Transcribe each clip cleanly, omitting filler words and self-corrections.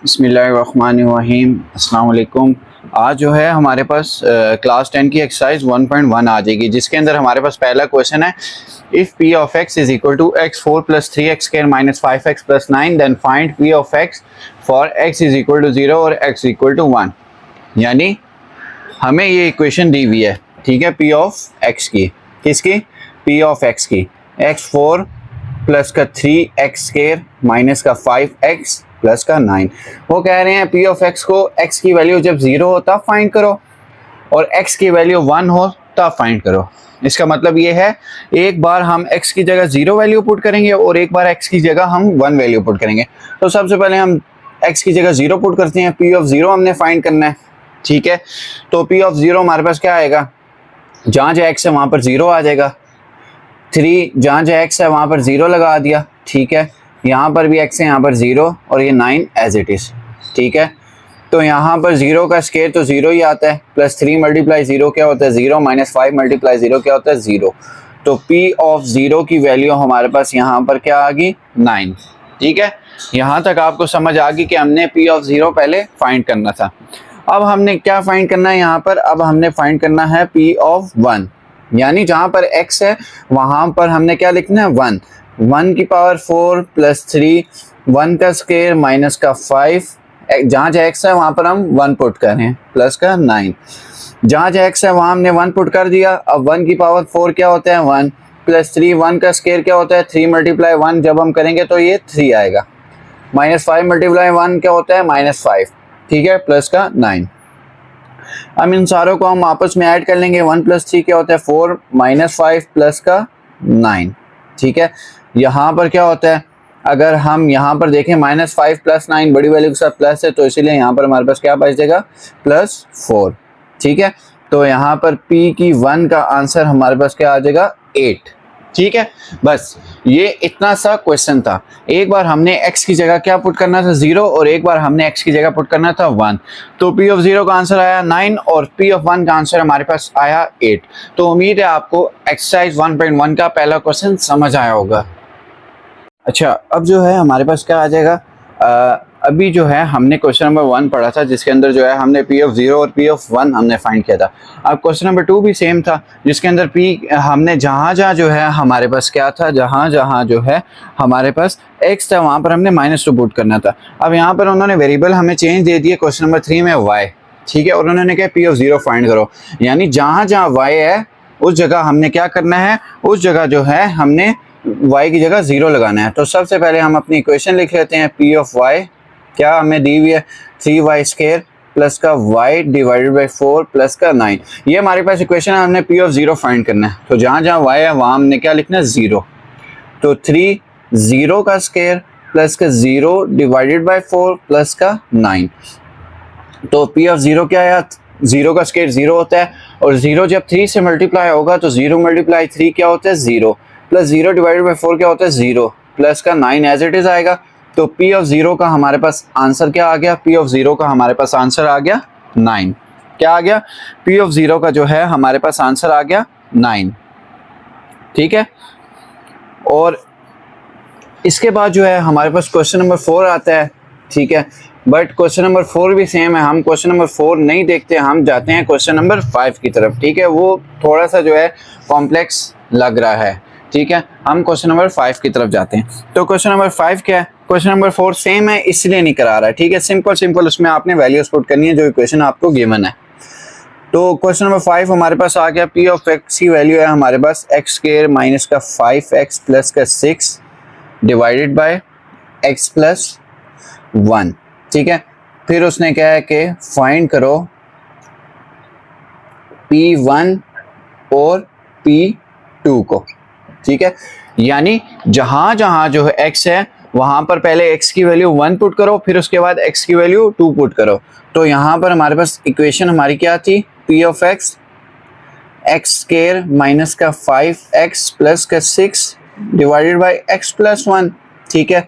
बिस्मिल्लाहिर्रहमानिर्रहीम अस्सलाम वालेकुम। आज जो है हमारे पास क्लास 10 की एक्सरसाइज 1.1 आ जाएगी, जिसके अंदर हमारे पास पहला क्वेश्चन है, if P of X is equal to x4 plus 3x square minus 5x plus 9 then find P of X for x is equal to 0 और x इक्वल टू 1। यानी हमें ये इक्वेशन दी हुई है, ठीक है, पी ऑफ एक्स की, किसकी? पी ऑफ एक्स की, x4 प्लस का 3x स्क्वायर माइनस का 5x प्लस का 9। वो कह रहे हैं पी ऑफ एक्स को x की वैल्यू जब 0 हो तब फाइंड करो और x की वैल्यू 1 हो तब फाइंड करो। इसका मतलब ये है, एक बार हम x की जगह 0 वैल्यू पुट करेंगे और एक बार x की जगह हम 1 वैल्यू पुट करेंगे। तो सबसे पहले हम x की जगह 0 पुट करते हैं, पी ऑफ 0 हमने फाइंड करना है, ठीक है। तो पी ऑफ 0 हमारे पास क्या आएगा, जहाँ जहाँ x है वहाँ पर 0 आ जाएगा। 3 जहाँ जहाँ x है वहाँ पर 0 लगा दिया, ठीक है। यहाँ पर भी x है, यहाँ पर 0 और ये 9 एज इट इज़, ठीक है। तो यहाँ पर 0 का स्क्वायर तो 0 ही आता है, प्लस 3 मल्टीप्लाई 0 क्या होता है 0, माइनस 5 मल्टीप्लाई 0 क्या होता है 0। तो P ऑफ 0 की वैल्यू हमारे पास यहाँ पर क्या आ गई 9, ठीक है। यहाँ तक आपको समझ आ गई कि हमने P ऑफ 0 पहले फाइंड करना था। अब हमने क्या फाइंड करना है यहाँ पर, अब हमने फाइंड करना है P ऑफ 1, यानी जहाँ पर x है वहाँ पर हमने क्या लिखना है 1, 1 की पावर 4 प्लस 3, 1 का स्क्वायर माइनस का 5, जहाँ जहाँ x है वहाँ पर हम 1 पुट कर रहे हैं, प्लस का 9, जहाँ जहाँ x है वहाँ हमने 1 पुट कर दिया। अब 1 की पावर 4 क्या होता है 1, प्लस 3, 1 का स्क्वायर क्या होता है 3 मल्टीप्लाई 1 जब हम करेंगे तो ये 3 आएगा, माइनस 5 मल्टीप्लाई 1 क्या होता है माइनस 5, ठीक है, प्लस का 9। अब इन सारों को हम आपस में ऐड कर लेंगे, 1 प्लस 3 क्या होता है 4, माइनस 5 प्लस का 9, ठीक है। यहाँ पर क्या होता है, अगर हम यहाँ पर देखें माइनस 5 प्लस 9 बड़ी वैल्यू के साथ प्लस है, तो इसीलिए यहाँ पर हमारे पास क्या बच जाएगा प्लस 4, ठीक है। तो यहाँ पर P की 1 का आंसर हमारे पास क्या आ जाएगा 8, ठीक है। बस ये इतना सा क्वेश्चन था। एक बार हमने x की जगह क्या पुट करना था 0 और एक बार हमने x की जगह पुट करना था 1। तो P ऑफ 0 का आंसर आया 9 और P ऑफ 1 का आंसर हमारे पास आया 8। तो उम्मीद है आपको एक्सरसाइज 1.1 का पहला क्वेश्चन समझ आया होगा। अच्छा, अब जो है हमारे पास क्या आ जाएगा, अभी जो है हमने क्वेश्चन नंबर 1 पढ़ा था, जिसके अंदर जो है हमने P ऑफ 0 और P ऑफ 1 हमने फाइंड किया था। अब क्वेश्चन नंबर 2 भी सेम था, जिसके अंदर P हमने जहाँ जहाँ जो है हमारे पास क्या था, जहाँ जहाँ जो है हमारे पास x था वहाँ पर हमने -2 पुट करना था। अब यहाँ पर उन्होंने वेरिएबल हमें चेंज दे दिए क्वेश्चन नंबर 3 में y, ठीक है, और उन्होंने कहा P ऑफ 0 फाइंड करो, यानी जहाँ जहाँ y है उस जगह हमने क्या करना है, उस जगह जो है हमने y की जगह 0 लगाना है। तो सबसे पहले हम अपनी इक्वेशन लिख लेते हैं, P ऑफ y क्या हमें दी हुई है 3y स्क्वायर प्लस का y डिवाइडेड बाई 4 प्लस का 9। ये हमारे पास इक्वेशन है, हमने P ऑफ 0 फाइंड करना है। तो जहाँ जहाँ y है वहाँ हमने क्या लिखना है 0। तो 3 0 का स्क्वायर प्लस का 0 डिवाइडेड बाई 4 प्लस का 9। तो P ऑफ 0 क्या है, 0 का स्क्वायर 0 होता है और 0 जब 3 से मल्टीप्लाई होगा तो 0 मल्टीप्लाई 3 क्या होता है 0, प्लस 0 डिवाइडेड बाई 4 क्या होता है 0, प्लस का 9 एज इट इज आएगा। तो P ऑफ 0 का हमारे पास आंसर क्या आ गया, P ऑफ 0 का हमारे पास आंसर आ गया 9। क्या आ गया, P ऑफ 0 का जो है हमारे पास आंसर आ गया 9, ठीक है। और इसके बाद जो है हमारे पास क्वेश्चन नंबर 4 आता है, ठीक है, बट क्वेश्चन नंबर 4 भी सेम है। हम क्वेश्चन नंबर 4 नहीं देखते, हम जाते हैं क्वेश्चन नंबर 5 की तरफ, ठीक है। वो थोड़ा सा जो है कॉम्प्लेक्स लग रहा है, ठीक है। हम क्वेश्चन नंबर 5 की तरफ जाते हैं। तो क्वेश्चन नंबर 5 क्या है, क्वेश्चन नंबर 4 सेम है इसलिए नहीं करा रहा है, ठीक है। सिंपल उसमें आपने वैल्यूज पुट करनी है जो इक्वेशन आपको गिवन है। तो क्वेश्चन नंबर 5 हमारे पास आ गया, P ऑफ x की वैल्यू है हमारे पास x स्क्वायर माइनस का 5x प्लस का 6 डिवाइडेड बाय x प्लस 1, ठीक है। फिर उसने क्या है कि फाइंड करो P1 और P2 को, ठीक है। यानी जहां जहां जो है x है वहां पर पहले x की वैल्यू 1 पुट करो, फिर उसके बाद x की वैल्यू 2 पुट करो। तो यहाँ पर हमारे पास इक्वेशन हमारी क्या थी, P of x x square minus का 5x प्लस का 6 डिवाइडेड बाई x प्लस 1, ठीक है।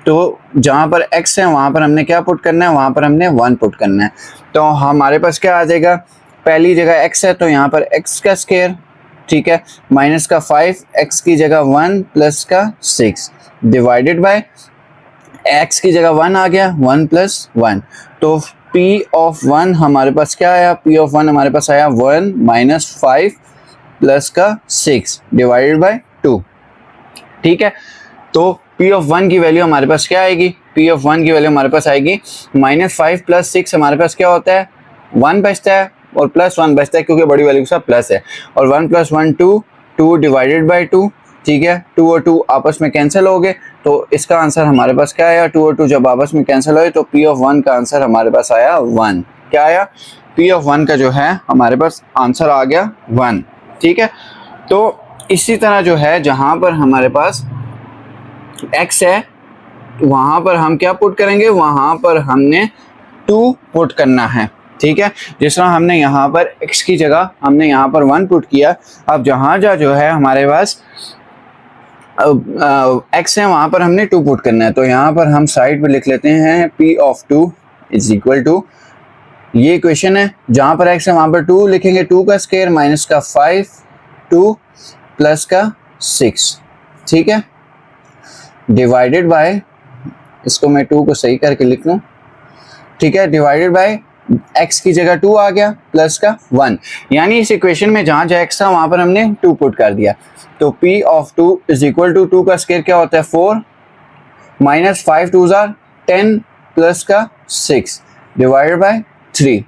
तो जहाँ पर x है वहाँ पर हमने क्या पुट करना है, वहाँ पर हमने 1 पुट करना है। तो हमारे पास क्या आ जाएगा, पहली जगह x है तो यहाँ पर x का स्क्वायर, ठीक है, माइनस का 5 x की जगह 1 प्लस का 6 डिवाइडेड बाय x की जगह 1 आ गया, 1 + 1, तो p ऑफ 1 हमारे पास क्या आया, p ऑफ 1 हमारे पास आया 1 - 5 प्लस का 6 डिवाइडेड बाय 2। ठीक है, तो p ऑफ 1 की वैल्यू हमारे पास क्या आएगी, p ऑफ 1 की वैल्यू हमारे पास आएगी -5 + 6 हमारे पास क्या होता है 1 बचता है और +1 बचता है क्योंकि बड़ी वैल्यू के साथ प्लस है, और 1 + 1 2, 2 डिवाइडेड बाय 2। ठीक है, 2 और 2 आपस में कैंसिल हो गए, तो इसका आंसर हमारे पास क्या आया, 2 और 2 जब आपस में कैंसिल हुए तो p ऑफ 1 का आंसर हमारे पास आया 1। क्या आया, p ऑफ 1 का जो है हमारे पास आंसर आ गया 1। ठीक है, तो इसी तरह जो है जहां पर हमारे पास x है वहां पर हम क्या पुट करेंगे, वहां पर हमने 2 पुट करना है। ठीक है, जिस तरह हमने यहाँ पर x की जगह हमने यहाँ पर 1 पुट किया, अब जहाँ जो है हमारे पास x है वहां पर हमने 2 पुट करना है, तो यहाँ पर हम साइड पे लिख लेते हैं p of 2 is equal to, ये इक्वेशन है, जहां पर x है वहां पर 2 लिखेंगे, 2 का स्क्वायर माइनस का 5, 2 प्लस का 6। ठीक है, डिवाइडेड बाय, इसको मैं 2 को सही करके लिख लूँ। ठीक है, डिवाइडेड बाय x की जगह 2 आ गया प्लस का 1, यानी इस इक्वेशन में जहां x था वहां पर हमने 2 पुट कर दिया, तो p of 2 is equal to 2 का स्क्वायर क्या होता है 4 माइनस 5 2 10 प्लस का 6 divided by 3।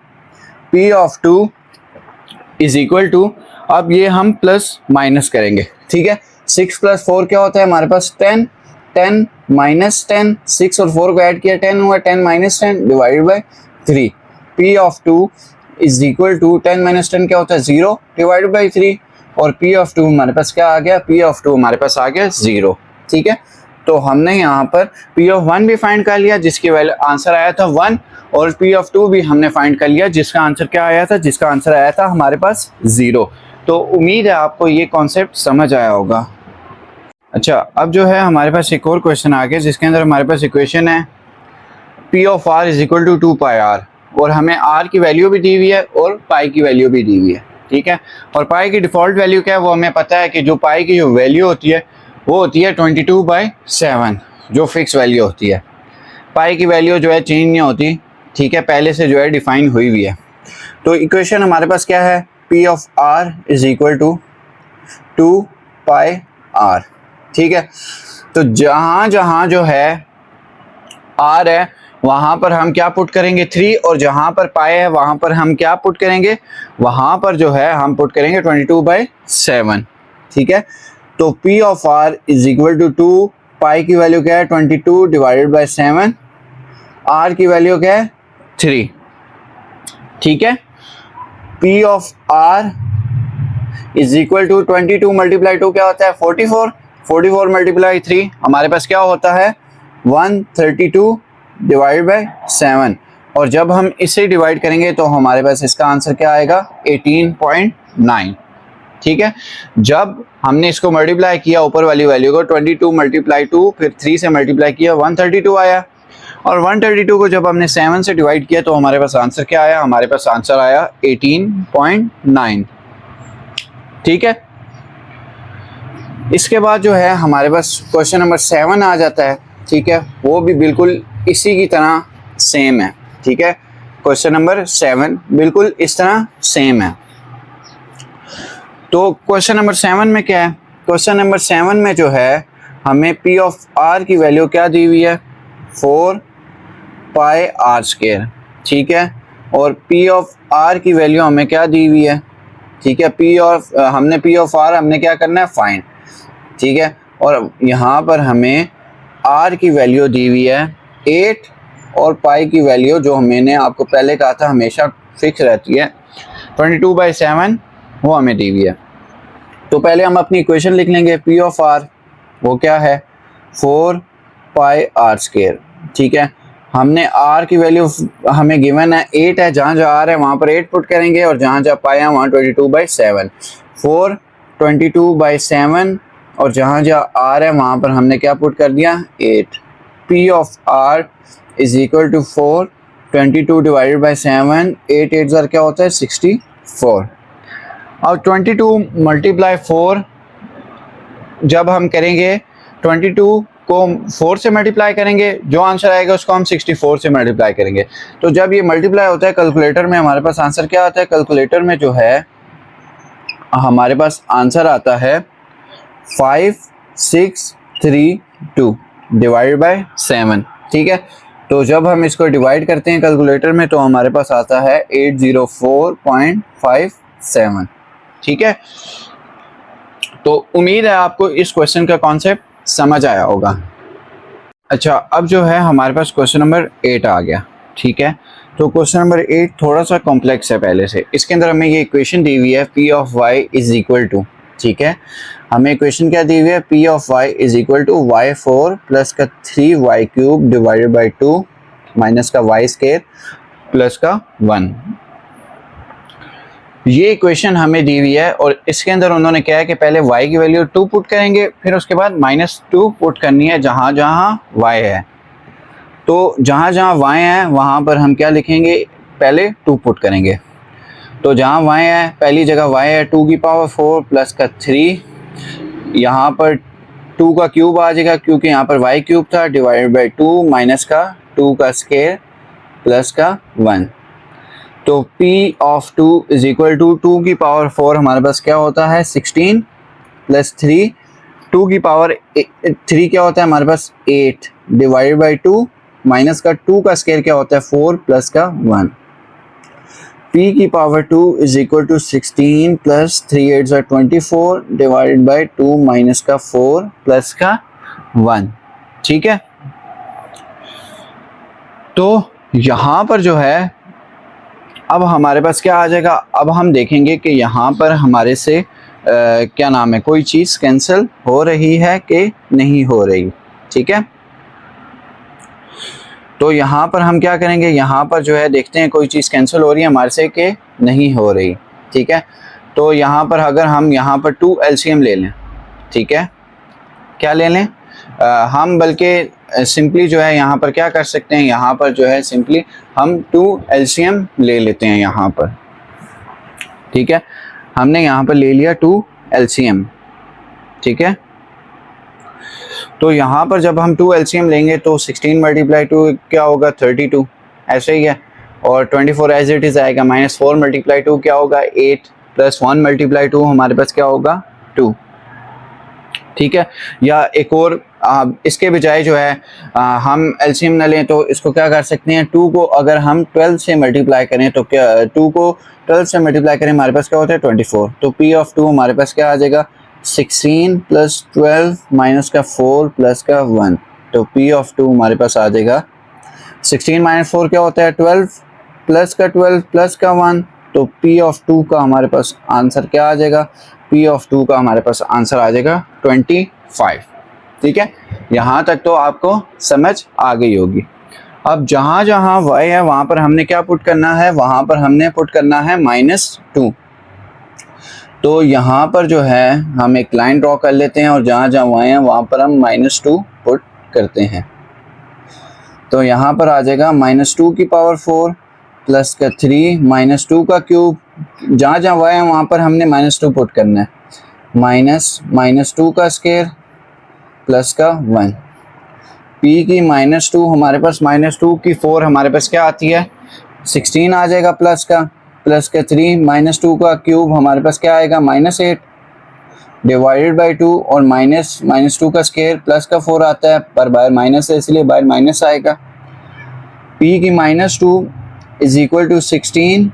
p of 2 is equal to, अब ये हम प्लस माइनस करेंगे। ठीक है, 6 + 4 क्या होता है हमारे पास 10, 10 - 10, 6 और 4 को ऐड किया 10 हुआ, 10 - 10 divided by 3। p of 2 is equal to 10 - 10 क्या होता है 0 डिवाइडेड बाय 3, और p ऑफ 2 हमारे पास क्या आ गया, p ऑफ 2 हमारे पास आ गया 0। ठीक है, तो हमने यहाँ पर p ऑफ 1 भी फाइंड कर लिया जिसकी वैल्यू आंसर आया था 1, और p ऑफ 2 भी हमने फाइंड कर लिया जिसका आंसर क्या आया था, जिसका आंसर आया था हमारे पास 0। तो उम्मीद है आपको ये कॉन्सेप्ट समझ आया होगा। अच्छा, अब जो है हमारे पास एक और क्वेश्चन आ गया जिसके अंदर हमारे पास इक्वेशन है p of r is equal to 2πr, और हमें r की वैल्यू भी दी हुई है और पाई की वैल्यू भी दी हुई है। ठीक है, और पाई की डिफ़ॉल्ट वैल्यू क्या है वो हमें पता है कि जो पाई की जो वैल्यू होती है वो होती है 22/7, जो फिक्स वैल्यू होती है। पाई की वैल्यू जो है चेंज नहीं होती। ठीक है, पहले से जो है डिफाइन हुई हुई है। तो इक्वेशन हमारे पास क्या है, p of r is equal to 2πr। ठीक है, तो जहाँ जहाँ जो है r है वहाँ पर हम क्या पुट करेंगे 3, और जहाँ पर पाई है वहाँ पर हम क्या पुट करेंगे, वहाँ पर जो है हम पुट करेंगे 22/7। ठीक है, तो p of r is equal to 2, pi की वैल्यू क्या है 22 डिवाइडेड बाय 7, r की वैल्यू क्या है 3। ठीक है, p of r is equal to 22 × 2 क्या होता है 44, 44 × 3 हमारे पास क्या होता है 132 डिवाइड बाय 7, और जब हम इसे डिवाइड करेंगे तो हमारे पास इसका आंसर क्या आएगा 18.9। ठीक है, जब हमने इसको मल्टीप्लाई किया ऊपर वाली वैल्यू को 22 × 2 फिर 3 से मल्टीप्लाई किया 132 आया, और 132 को जब हमने 7 से डिवाइड किया तो हमारे पास आंसर क्या आया, हमारे पास आंसर आया 18.9। ठीक है, इसके बाद जो है हमारे पास क्वेश्चन नंबर 7 आ जाता है। ठीक है, वो भी बिल्कुल इसी की तरह सेम है। ठीक है, क्वेश्चन नंबर 7 बिल्कुल इस तरह सेम है। तो क्वेश्चन नंबर 7 में क्या है, क्वेश्चन नंबर 7 में जो है हमें p ऑफ r की वैल्यू क्या दी हुई है 4πr²। ठीक है, और p ऑफ r की वैल्यू हमें क्या दी हुई है, ठीक है, p ऑफ r हमने क्या करना है फाइंड। ठीक है, और यहाँ पर हमें r की वैल्यू दी हुई है 8, और पाई की वैल्यू जो मैंने आपको पहले कहा था हमेशा फिक्स रहती है 22/7, वो हमें दी हुई है। तो पहले हम अपनी इक्वेशन लिख लेंगे, p ऑफ r वो क्या है 4πr²। ठीक है, हमने r की वैल्यू हमें गिवन है 8 है, जहाँ जहाँ r है वहाँ पर 8 पुट करेंगे, और जहाँ जहाँ पाई है वहाँ 22/7, 4 22/7, और जहाँ जहाँ r है वहाँ पर हमने क्या पुट कर दिया 8। p of r is equal to 4 22 divided by 7, 8 8 ज़र क्या होता है 64। और 22 × 4 जब हम करेंगे 22 को 4 से मल्टीप्लाई करेंगे, जो आंसर आएगा उसको हम 64 से मल्टीप्लाई करेंगे। तो जब ये मल्टीप्लाई होता है कैलकुलेटर में, हमारे पास आंसर क्या आता है? कैलकुलेटर में जो है हमारे पास आंसर आता है 5632 डिवाइड बाय 7। ठीक है, तो जब हम इसको डिवाइड करते हैं कैलकुलेटर में तो हमारे पास आता है 804.57। ठीक है, तो उम्मीद है आपको इस क्वेश्चन का कॉन्सेप्ट समझ आया होगा। अच्छा, अब जो है हमारे पास क्वेश्चन नंबर 8 आ गया। ठीक है, तो क्वेश्चन नंबर 8 थोड़ा सा कॉम्प्लेक्स है पहले से। इसके अंदर हमें ये इक्वेशन दी हुई है P of Y is equal to, ठीक है, हमें इक्वेशन क्या दी हुई है? P of Y is equal to Y 4 plus का 3y cube divided by 2 minus का वाई स्केयर प्लस का 1। ये इक्वेशन हमें दी हुई है और इसके अंदर उन्होंने क्या है कि पहले y की वैल्यू 2 पुट करेंगे, फिर उसके बाद -2 पुट करनी है जहाँ जहाँ y है। तो जहाँ जहाँ y है वहाँ पर हम क्या लिखेंगे? पहले 2 पुट करेंगे। तो जहाँ y है पहली जगह y है 2 की पावर 4 प्लस का 3, यहाँ पर 2 का क्यूब आ जाएगा क्योंकि यहाँ पर y क्यूब था, डिवाइडेड बाई 2 माइनस का 2 का स्केयर प्लस का 1। तो p of 2 is equal to 2 की पावर 4 हमारे पास क्या होता है? 16 प्लस 3, 2 की पावर 3 क्या होता है हमारे पास? 8 डिवाइडेड बाई 2 माइनस का 2 का स्केयर क्या होता है? 4 प्लस का 1। p की power 2 is equal to 16 plus 3 8 ज़ा 24 डिवाइडेड बाई 2 माइनस का 4 प्लस का 1। ठीक है, तो यहाँ पर जो है अब हमारे पास क्या आ जाएगा? अब हम देखेंगे कि यहाँ पर हमारे से क्या नाम है, कोई चीज़ कैंसिल हो रही है कि नहीं हो रही। ठीक है, तो यहाँ पर हम क्या करेंगे? यहाँ पर जो है देखते हैं कोई चीज़ कैंसिल हो रही है हमारे से कि नहीं हो रही। ठीक है, तो यहाँ पर अगर हम यहाँ पर 2 LCM ले लें, ठीक है, क्या ले लें? हम बल्कि सिंपली जो है यहाँ पर क्या कर सकते हैं? यहाँ पर जो है सिंपली हम 2 LCM ले लेते हैं यहाँ पर। ठीक है, हमने यहाँ पर ले लिया 2 LCM। ठीक है, तो यहाँ पर जब हम 2 LCM लेंगे तो 16 मल्टीप्लाई 2 क्या होगा? 32, ऐसे ही है। और 24 एज इट इज़ आएगा। -4 मल्टीप्लाई 2 क्या होगा? 8 प्लस 1 मल्टीप्लाई 2 हमारे पास क्या होगा? 2। ठीक है, या एक और इसके बजाय जो है हम एलसीएम न लें तो इसको क्या कर सकते हैं? 2 को अगर हम 12 से मल्टीप्लाई करें तो क्या 2 को 12 से मल्टीप्लाई करें हमारे पास क्या होता है? 24। तो p ऑफ 2 हमारे पास क्या आ जाएगा? 16 प्लस 12 माइनस का 4 प्लस का 1। तो p ऑफ 2 हमारे पास आ जाएगा 16 माइनस 4 क्या होता है? 12 प्लस का 12 प्लस का 1। तो p ऑफ 2 का हमारे पास आंसर क्या आ जाएगा? p ऑफ 2 का हमारे पास आंसर आ जाएगा 25। ठीक है, यहाँ तक तो आपको समझ आ गई होगी। अब जहाँ जहाँ y है वहाँ पर हमने क्या पुट करना है? वहाँ पर हमने पुट करना है -2। तो यहाँ पर जो है हम एक लाइन ड्रॉ कर लेते हैं और जहाँ जहाँ y है वहाँ पर हम -2 पुट करते हैं। तो यहाँ पर आ जाएगा -2 की पावर 4 प्लस का 3 -2 का क्यूब, जहाँ जहाँ y है वहाँ पर हमने -2 पुट करना है, -2 का स्केयर प्लस का 1। p की -2 हमारे पास -2 की 4 हमारे पास क्या आती है? 16 आ जाएगा प्लस का 3 -2 का क्यूब हमारे पास क्या आएगा? -8 डिवाइडेड बाई 2 और -2 का स्केयर प्लस का 4 आता है, पर बाहर माइनस है इसलिए बाहर माइनस आएगा। p की -2 इज इक्वल टू 16,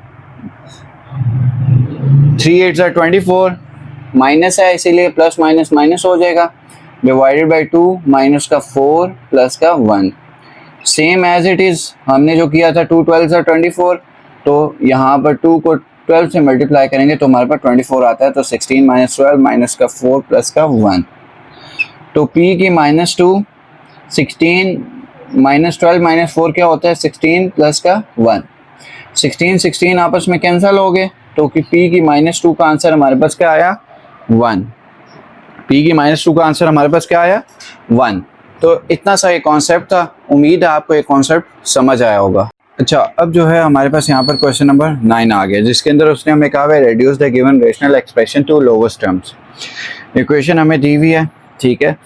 3 8 ज़ा 24, माइनस है इसीलिए प्लस माइनस माइनस हो जाएगा, डिवाइडेड बाई 2 माइनस का 4 प्लस का 1। सेम एज इट इज़ हमने जो किया था 2 12 ज़ा 24, तो यहाँ पर 2 को 12 से मल्टीप्लाई करेंगे तो हमारे पास 24 आता है। तो 16 माइनस 12 माइनस का 4 प्लस का 1। तो p की -2 16 -12 -4 क्या होता है? 16 प्लस का 1। 16 आपस में कैंसिल हो गए तो कि p की -2 का आंसर हमारे पास क्या आया? 1। p की -2 का आंसर हमारे पास क्या आया? 1। तो इतना सा ये कॉन्सेप्ट था। उम्मीद है आपको ये कॉन्सेप्ट समझ आया होगा। अच्छा, अब जो है हमारे पास यहाँ पर क्वेश्चन नंबर 9 आ गया, जिसके अंदर उसने हमें कहा है reduce the given rational expression to lowest terms. Equation हमें दी हुई है, ठीक है,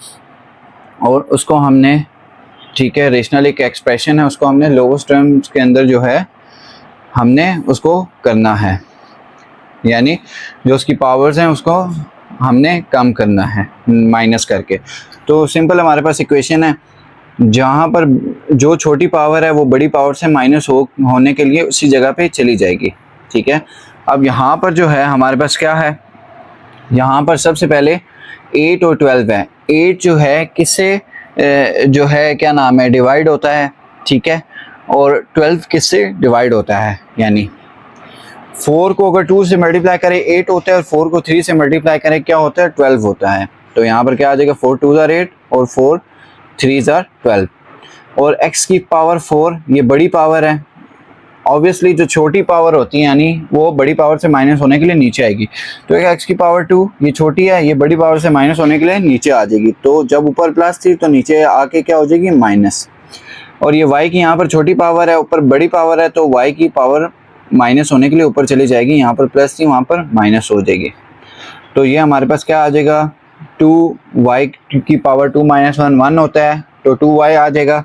और उसको हमने, ठीक है, रेशनल एक एक्सप्रेशन है, उसको हमने लोवेस्ट टर्म्स के अंदर जो है हमने उसको करना है, यानी जो उसकी पावर्स हैं उसको हमने कम करना है माइनस करके। तो सिंपल हमारे पास इक्वेशन है, जहाँ पर जो छोटी पावर है वो बड़ी पावर से माइनस होने के लिए उसी जगह पे चली जाएगी, ठीक है। अब यहाँ पर जो है हमारे पास क्या है, यहाँ पर सबसे पहले 8 और 12 है। 8 जो है किससे जो है क्या नाम है डिवाइड होता है, ठीक है, और 12 किससे डिवाइड होता है, यानी 4 को अगर 2 से मल्टीप्लाई करें 8 होता है, और 4 को 3 से मल्टीप्लाई करें क्या होता है 12 होता है। तो यहाँ पर क्या आ जाएगा 4 2 ज़ार 8 और 4 3 ज़ार 12। और x की पावर 4 ये बड़ी पावर है, ऑब्वियसली जो छोटी पावर होती है यानी वो बड़ी पावर से माइनस होने के लिए नीचे आएगी। तो x की पावर 2 ये छोटी है, ये बड़ी पावर से माइनस होने के लिए नीचे आ जाएगी। तो जब ऊपर प्लस थी तो नीचे आके क्या हो जाएगी माइनस। और ये y की यहाँ पर छोटी पावर है, ऊपर बड़ी पावर है, तो y की पावर माइनस होने के लिए ऊपर चली जाएगी, यहाँ पर प्लस थी वहाँ पर माइनस हो जाएगी। तो ये हमारे पास क्या आ जाएगा 2y की पावर 2 माइनस 1 1 होता है, तो 2y आ जाएगा,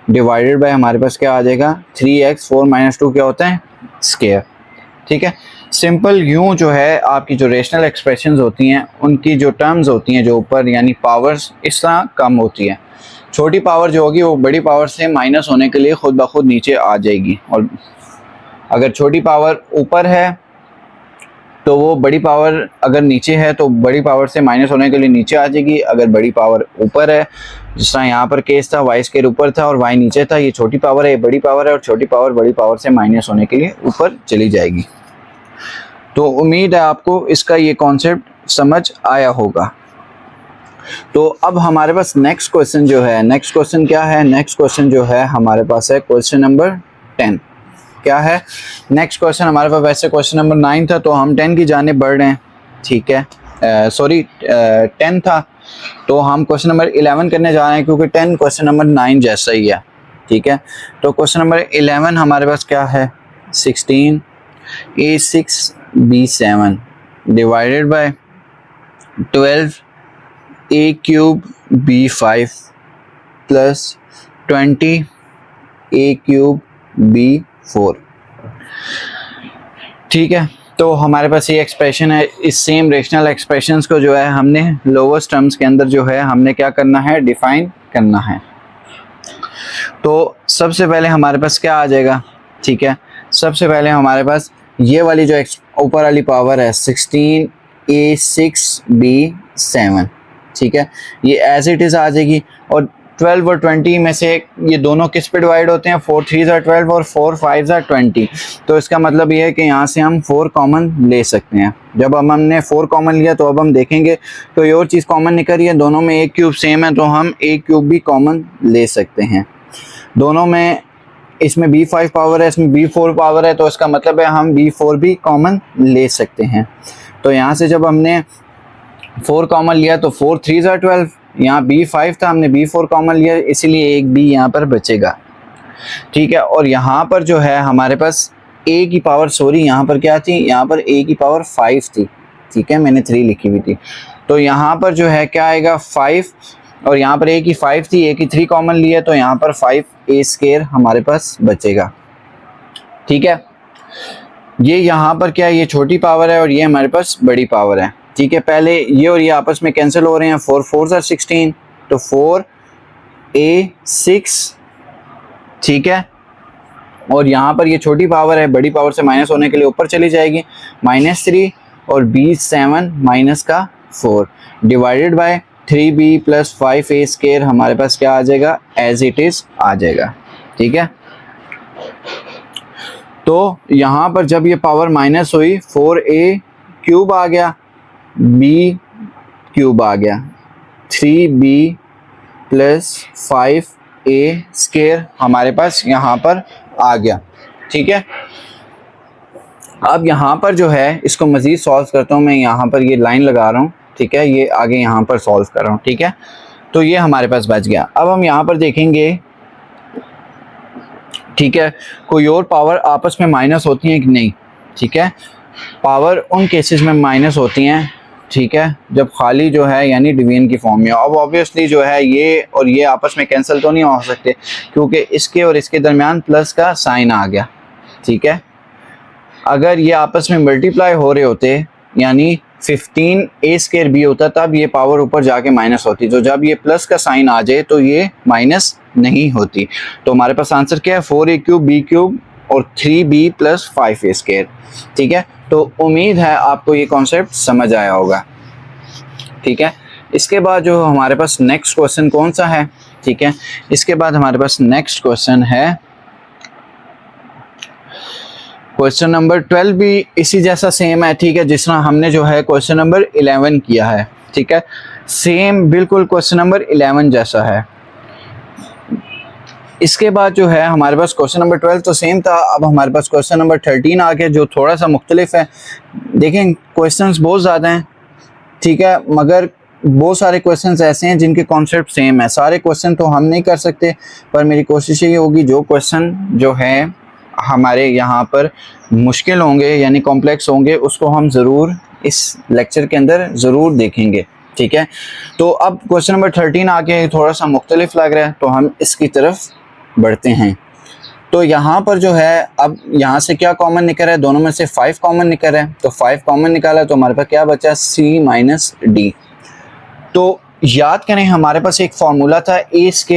डिवाइडेड बाय हमारे पास क्या आ जाएगा 3x 4 माइनस 2 क्या होता है स्क्वायर, ठीक है। सिंपल यूं जो है आपकी जो रेशनल एक्सप्रेशंस होती हैं उनकी जो टर्म्स होती हैं जो ऊपर यानी पावर्स इस तरह कम होती है। छोटी पावर जो होगी वो बड़ी पावर से माइनस होने के लिए खुद ब खुद नीचे आ जाएगी, और अगर छोटी पावर ऊपर है तो वो बड़ी पावर अगर नीचे है तो बड़ी पावर से माइनस होने के लिए नीचे आ जाएगी। अगर बड़ी पावर ऊपर है, जिस तरह यहाँ पर केस था y स्क्वायर ऊपर था और y नीचे था, ये छोटी पावर है, ये बड़ी पावर है, और छोटी पावर बड़ी पावर से माइनस होने के लिए ऊपर चली जाएगी। तो उम्मीद है आपको इसका ये कॉन्सेप्ट समझ आया होगा। तो अब हमारे पास नेक्स्ट क्वेश्चन जो है, नेक्स्ट क्वेश्चन क्या है, नेक्स्ट क्वेश्चन जो है हमारे पास है क्वेश्चन नंबर 10। क्या है नेक्स्ट क्वेश्चन हमारे पास, वैसे क्वेश्चन नंबर 9 था तो हम 10 की जानिब बढ़ रहे हैं, ठीक है, सॉरी 10 था तो हम क्वेश्चन नंबर 11 करने जा रहे हैं, क्योंकि 10 क्वेश्चन नंबर 9 जैसा ही है, ठीक है। तो क्वेश्चन नंबर 11 हमारे पास क्या है 16 a6 b7 divided by 12 a³ b5 plus 20 a³ b4, ठीक है। तो हमारे पास ये एक्सप्रेशन है, इस सेम रेशनल एक्सप्रेशंस को जो है हमने लोवेस्ट टर्म्स के अंदर जो है हमने क्या करना है डिफाइन करना है। तो सबसे पहले हमारे पास क्या आ जाएगा, ठीक है, सबसे पहले हमारे पास ये वाली जो ऊपर वाली पावर है 16 a6 b7, ठीक है, ये एज इट इज आ जाएगी। और 12 और 20 में से ये दोनों किस पे डिवाइड होते हैं 4 3 ज़ार 12 और 4 5 ज़ार 20। तो इसका मतलब ये है कि यहाँ से हम 4 कॉमन ले सकते हैं। जब हमने 4 कॉमन लिया तो अब हम देखेंगे तो ये और चीज़ कॉमन निकल रही है, दोनों में a³ सेम है तो हम a³ भी कॉमन ले सकते हैं। दोनों में इसमें b5 पावर है, इसमें b4 पावर है, तो इसका मतलब है हम b4 भी कॉमन ले सकते हैं। तो यहाँ से जब हमने 4 कॉमन लिया तो 4 3 ज़ार 12, यहाँ b5 था हमने b4 कॉमन लिया, इसीलिए एक b यहाँ पर बचेगा, ठीक है। और यहाँ पर जो है हमारे पास a की पावर, सॉरी यहाँ पर क्या थी, यहाँ पर a की पावर 5 थी, ठीक है, मैंने 3 लिखी हुई थी। तो यहाँ पर जो है क्या आएगा 5, और यहाँ पर a की 5 थी, a की 3 कॉमन लिया तो यहाँ पर 5a² हमारे पास बचेगा, ठीक है। ये यहाँ पर क्या है, ये छोटी पावर है और ये हमारे पास बड़ी पावर है, ठीक है। पहले ये और ये आपस में कैंसिल हो रहे हैं, 4 4 ज़ार 16 तो 4a6, ठीक है। और यहाँ पर ये छोटी पावर है, बड़ी पावर से माइनस होने के लिए ऊपर चली जाएगी, -3 और b7 माइनस का 4 divided by 3b plus 5a² हमारे पास क्या आ जाएगा एज इट इज आ जाएगा, ठीक है। तो यहाँ पर जब ये पावर माइनस हुई 4a³ आ गया, b³ आ गया, 3b प्लस 5a² हमारे पास यहाँ पर आ गया, ठीक है। अब यहाँ पर जो है इसको मज़ीद सॉल्व करता हूँ, मैं यहाँ पर ये लाइन लगा रहा हूँ, ठीक है, ये आगे यहाँ पर सॉल्व कर रहा हूँ, ठीक है। तो ये हमारे पास बच गया। अब हम यहाँ पर देखेंगे, ठीक है, कोई और पावर आपस में माइनस होती हैं कि नहीं, ठीक है। पावर उन केसेस में माइनस होती हैं ठीक है, जब खाली जो है यानी डिवीजन की फॉर्म में। अब ऑब्वियसली जो है ये और ये आपस में कैंसिल तो नहीं हो सकते क्योंकि इसके और इसके दरमियान प्लस का साइन आ गया। ठीक है, अगर ये आपस में मल्टीप्लाई हो रहे होते यानी 15a² b होता तब ये पावर ऊपर जाके माइनस होती, तो जब ये प्लस का साइन आ जाए तो ये माइनस नहीं होती। तो हमारे पास आंसर क्या है, 4a³ b³ और 3b + 5a²। ठीक है, तो उम्मीद है आपको ये कॉन्सेप्ट समझ आया होगा। ठीक है, इसके बाद जो हमारे पास नेक्स्ट क्वेश्चन कौन सा है, ठीक है, इसके बाद हमारे पास नेक्स्ट क्वेश्चन है क्वेश्चन नंबर 12 भी इसी जैसा सेम है। ठीक है, जिस तरह हमने जो है क्वेश्चन नंबर 11 किया है। ठीक है, सेम बिल्कुल क्वेश्चन नंबर 11 जैसा है। इसके बाद जो है हमारे पास क्वेश्चन नंबर 12 तो सेम था, अब हमारे पास क्वेश्चन नंबर 13 आ गया जो थोड़ा सा मुख्तलिफ है। देखें क्वेश्चंस बहुत ज़्यादा हैं, ठीक है, मगर बहुत सारे क्वेश्चंस ऐसे हैं जिनके कॉन्सेप्ट सेम है। सारे क्वेश्चन तो हम नहीं कर सकते, पर मेरी कोशिश ये होगी जो क्वेश्चन जो है हमारे यहाँ पर मुश्किल होंगे यानी कॉम्प्लेक्स होंगे उसको हम ज़रूर इस लेक्चर के अंदर ज़रूर देखेंगे। ठीक है, तो अब क्वेश्चन नंबर 13 आके थोड़ा सा मुख्तलिफ लग रहा है तो हम इसकी तरफ बढ़ते हैं। तो यहाँ पर जो है अब यहाँ से क्या कॉमन निकल रहा है, दोनों में से 5 कॉमन निकल रहा है, तो 5 कॉमन निकाला तो हमारे पास क्या बचा, c - d। तो याद करें हमारे पास एक फार्मूला था a² -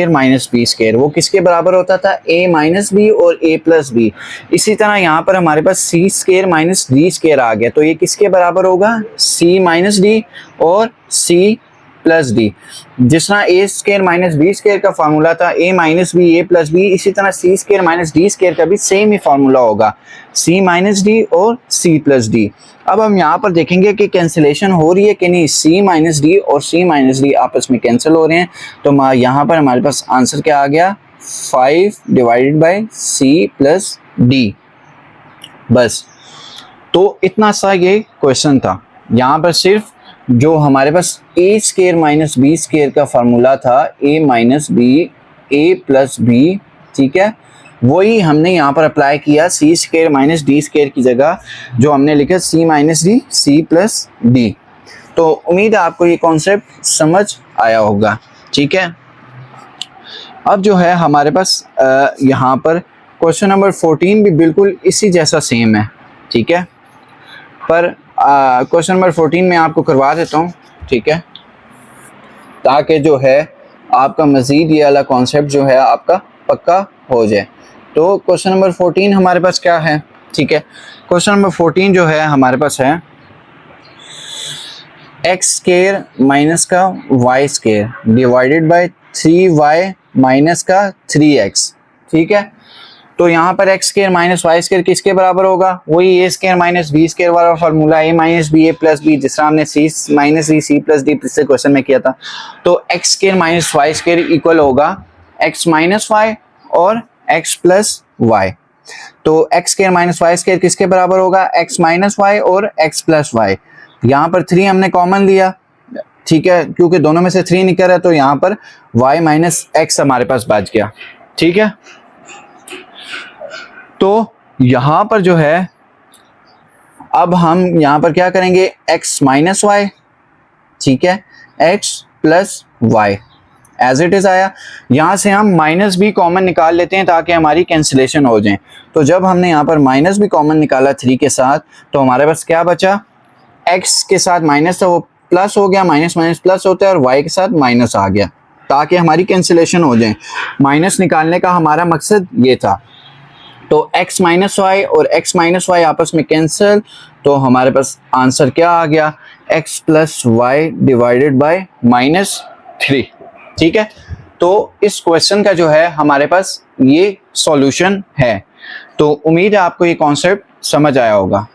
b², वो किसके बराबर होता था, a - b और a + b। इसी तरह यहाँ पर हमारे पास c² - d² आ गया, तो ये किसके बराबर होगा, c - d और c + d। जिस तरह a² - b² का फार्मूला था a - b a + b, इसी तरह c² - d² का भी सेम ही फार्मूला होगा, c - d और c + d। अब हम यहाँ पर देखेंगे कि कैंसिलेशन हो रही है कि नहीं, c - d और c - d आपस में कैंसिल हो रहे हैं। तो यहाँ पर हमारे पास आंसर क्या आ गया, 5/c + d। बस, तो इतना सा ये क्वेश्चन था। यहाँ पर सिर्फ जो हमारे पास a² - b² का फार्मूला था a - b a + b, ठीक है, वही हमने यहाँ पर अप्लाई किया c² - d² की जगह, जो हमने लिखा c - d c + d। तो उम्मीद है आपको ये कॉन्सेप्ट समझ आया होगा। ठीक है, अब जो है हमारे पास यहाँ पर क्वेश्चन नंबर 14 भी बिल्कुल इसी जैसा सेम है। ठीक है, पर क्वेश्चन नंबर 14 में आपको करवा देता हूँ, ठीक है, ताकि जो है आपका मज़ीद ये वाला कॉन्सेप्ट जो है आपका पक्का हो जाए। तो क्वेश्चन नंबर 14 हमारे पास क्या है, ठीक है, क्वेश्चन नंबर 14 जो है हमारे पास है x² - का y² डिवाइडेड बाय 3y - का 3x। ठीक है, तो यहाँ पर x² - y² किसके बराबर होगा, वही a² - b² वाला formula a - b a + b, जिस तरह हमने c - d c + d पिछले क्वेश्चन में किया था। तो x² - y² इक्वल होगा x - y और x + y। तो x² - y² किसके बराबर होगा, x - y और x + y। यहाँ पर 3 हमने कॉमन लिया, ठीक है, क्योंकि दोनों में से 3 निकल रहा है, तो यहाँ पर y - x हमारे पास बच गया। ठीक है, तो यहाँ पर जो है अब हम यहाँ पर क्या करेंगे, x - y, ठीक है, x + y as it is आया। यहाँ से हम -b कॉमन निकाल लेते हैं ताकि हमारी कैंसिलेशन हो जाए। तो जब हमने यहाँ पर -b कॉमन निकाला 3 के साथ, तो हमारे पास क्या बचा, x के साथ माइनस था वो प्लस हो गया, माइनस माइनस प्लस होता है, और y के साथ माइनस आ गया ताकि हमारी कैंसिलेशन हो जाए। माइनस निकालने का हमारा मकसद ये था। तो x - y और x - y आपस में कैंसिल, तो हमारे पास आंसर क्या आ गया, x + y डिवाइडेड बाय -3। ठीक है, तो इस क्वेश्चन का जो है हमारे पास ये सॉल्यूशन है। तो उम्मीद है आपको ये कॉन्सेप्ट समझ आया होगा।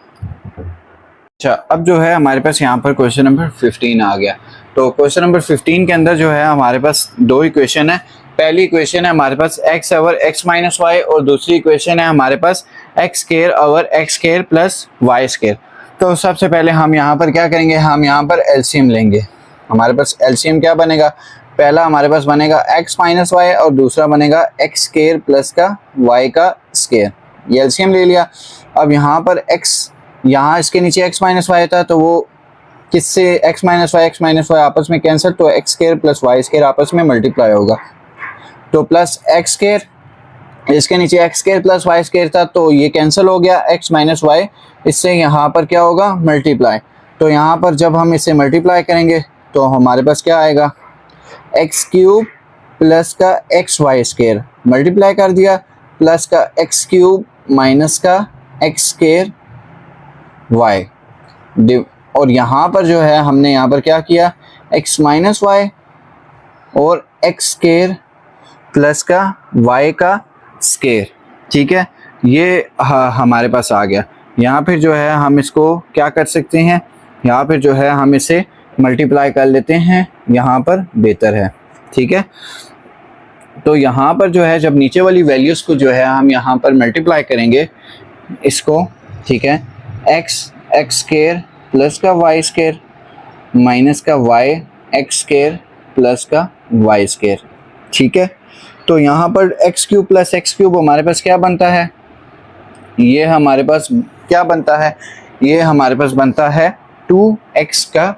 अच्छा, अब जो है हमारे पास यहाँ पर क्वेश्चन नंबर 15 आ गया। तो क्वेश्चन नंबर 15 के अंदर जो है हमारे पास 2 इक्वेशन है। पहली इक्वेशन है हमारे पास x ओवर x - y और दूसरी इक्वेशन है हमारे पास x² ओवर x² + y²। तो सबसे पहले हम यहाँ पर क्या करेंगे, हम यहाँ पर एलसीएम लेंगे। हमारे पास एलसीएम क्या बनेगा, पहला हमारे पास बनेगा x - y और दूसरा बनेगा x² + का y²। ये एलसीएम ले लिया। अब यहाँ पर x, यहाँ इसके नीचे x - y था तो वो किससे, x माइनस वाई आपस में कैंसिल, तो X square plus Y square आपस में मल्टीप्लाई होगा, तो प्लस एक्स स्केयर, इसके नीचे X square plus Y square था तो ये कैंसिल हो गया, x माइनस वाई, इससे यहाँ पर क्या होगा मल्टीप्लाई, तो यहाँ पर जब हम इसे मल्टीप्लाई करेंगे तो हमारे पास क्या आएगा, एक्स क्यूब प्लस का एक्स वाई स्केयर मल्टीप्लाई कर दिया, प्लस का एक्स क्यूब माइनस का एक्स स्केयर वाई, और यहाँ पर जो है हमने यहाँ पर क्या किया, एक्स माइनस वाई और एक्स स्केयर प्लस का वाई का स्केयर, ठीक है, ये हमारे पास आ गया। यहाँ फिर जो है हम इसको क्या कर सकते हैं, यहाँ पर जो है हम इसे मल्टीप्लाई कर लेते हैं, यहाँ पर बेहतर है, ठीक है। तो यहाँ पर जो है जब नीचे वाली वैल्यूज़ को जो है हम यहाँ पर मल्टीप्लाई करेंगे इसको, ठीक है, एक्स एक्स स्केयर प्लस का वाई स्केयर माइनस का वाई एक्स स्केयर प्लस का वाई स्केयर, ठीक है। तो यहाँ पर x cube plus x cube हमारे पास क्या बनता है, ये हमारे पास क्या बनता है, ये हमारे पास बनता है 2x का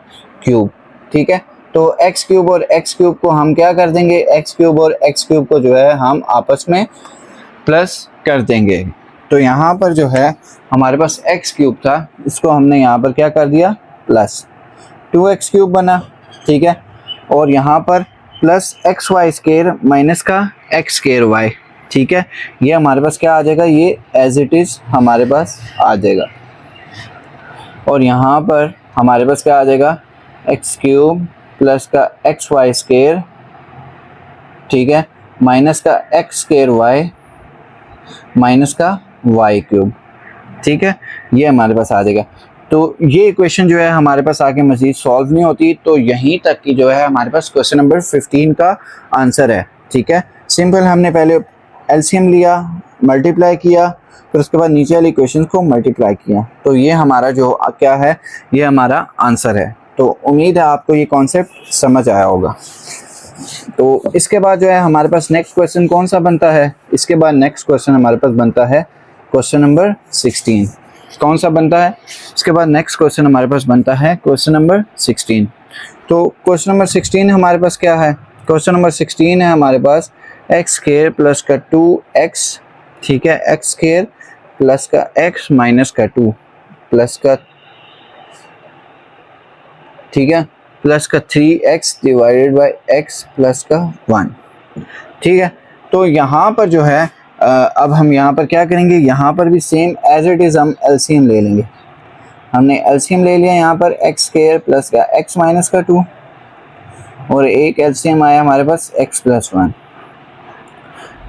क्यूब, ठीक है। तो एक्स क्यूब और एक्स क्यूब को हम क्या कर देंगे, एक्स क्यूब और एक्स क्यूब को जो है हम आपस में प्लस कर देंगे, तो यहाँ पर जो है हमारे पास एक्स क्यूब था, इसको हमने यहाँ पर क्या कर दिया प्लस 2x क्यूब बना, ठीक है, और यहाँ पर plus X Y square minus का एक्स स्केयर वाई, ठीक है, ये हमारे पास क्या आ जाएगा, ये एज इट इज़ हमारे पास आ जाएगा, और यहाँ पर हमारे पास क्या आ जाएगा, एक्स क्यूब प्लस का एक्स वाई स्केयर, ठीक है, माइनस का एक्स स्केयर वाई माइनस का वाई क्यूब, ठीक है, ये हमारे पास आ जाएगा। तो ये इक्वेशन जो है हमारे पास आगे मज़ीद सॉल्व नहीं होती, तो यहीं तक की जो है हमारे पास क्वेश्चन नंबर 15 का आंसर है, ठीक है। सिंपल हमने पहले एलसीएम लिया, मल्टीप्लाई किया, फिर उसके बाद नीचे वाली इक्वेशन को मल्टीप्लाई किया, तो ये हमारा जो क्या है, ये हमारा आंसर है। तो उम्मीद है आपको ये कॉन्सेप्ट समझ आया होगा। तो इसके बाद जो है हमारे पास नेक्स्ट क्वेश्चन कौन सा बनता है, इसके बाद नेक्स्ट क्वेश्चन हमारे पास बनता है क्वेश्चन नंबर 16। कौन सा बनता है, इसके बाद नेक्स्ट क्वेश्चन हमारे पास बनता है क्वेश्चन नंबर 16। तो क्वेश्चन नंबर 16 हमारे पास क्या है, क्वेश्चन नंबर 16 है हमारे पास एक्स स्केयर प्लस का 2x, ठीक है, एक्स स्केयर प्लस का x माइनस का 2 प्लस का, ठीक है, प्लस का 3x divided by x plus का 1, ठीक है। तो यहाँ पर जो है अब हम यहाँ पर क्या करेंगे, यहाँ पर भी सेम एज इट इज़ हम एलसीएम ले लेंगे। हमने एलसीएम ले लिया यहाँ पर एक्स स्केयर प्लस का x माइनस का 2 और एक एलसीएम आया हमारे पास x plus 1,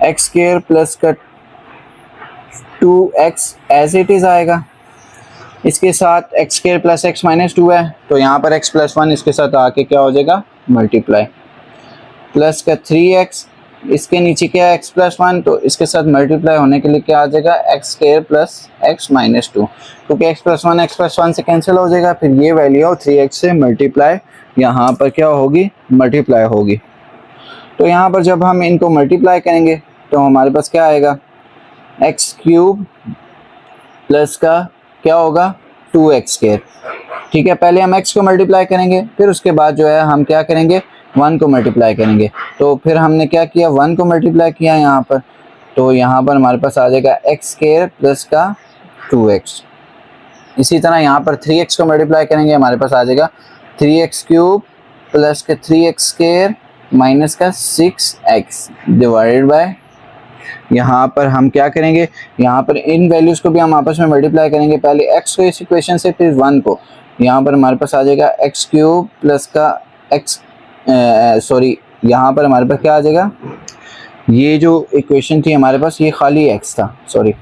x square plus का 2x एज इट इज़ आएगा, इसके साथ x square plus x minus 2 है, तो यहाँ पर x प्लस 1 इसके साथ आके क्या हो जाएगा मल्टीप्लाई, प्लस का 3x, इसके नीचे क्या है x प्लस 1, तो इसके साथ मल्टीप्लाई होने के लिए क्या आ जाएगा x square plus x minus 2, क्योंकि x प्लस 1 से कैंसिल हो जाएगा, फिर ये वैल्यू 3x से मल्टीप्लाई यहाँ पर क्या होगी मल्टीप्लाई होगी। तो यहाँ पर जब हम इनको मल्टीप्लाई करेंगे तो हमारे पास क्या आएगा, एक्स क्यूब प्लस का क्या होगा 2x स्केयर, ठीक है। पहले हम x को मल्टीप्लाई करेंगे, फिर उसके बाद जो है हम क्या करेंगे 1 को मल्टीप्लाई करेंगे, तो फिर हमने क्या किया 1 को मल्टीप्लाई किया यहाँ पर, तो यहाँ पर हमारे पास आ जाएगा एक्स स्केयर प्लस का 2x। इसी तरह यहाँ पर 3x को मल्टीप्लाई करेंगे, हमारे पास आ जाएगा 3x क्यूब प्लस का 3x स्केयर माइनस का 6x डिवाइडेड बाय, यहाँ पर हम क्या करेंगे, यहाँ पर इन वैल्यूज़ को भी हम आपस में मल्टीप्लाई करेंगे, पहले x को इस इक्वेशन से फिर 1 को, यहाँ पर हमारे पास आ जाएगा एक्स क्यूब प्लस का x, सॉरी यहाँ पर हमारे पास क्या आ जाएगा, ये जो इक्वेशन थी हमारे पास ये खाली x था, सॉरी,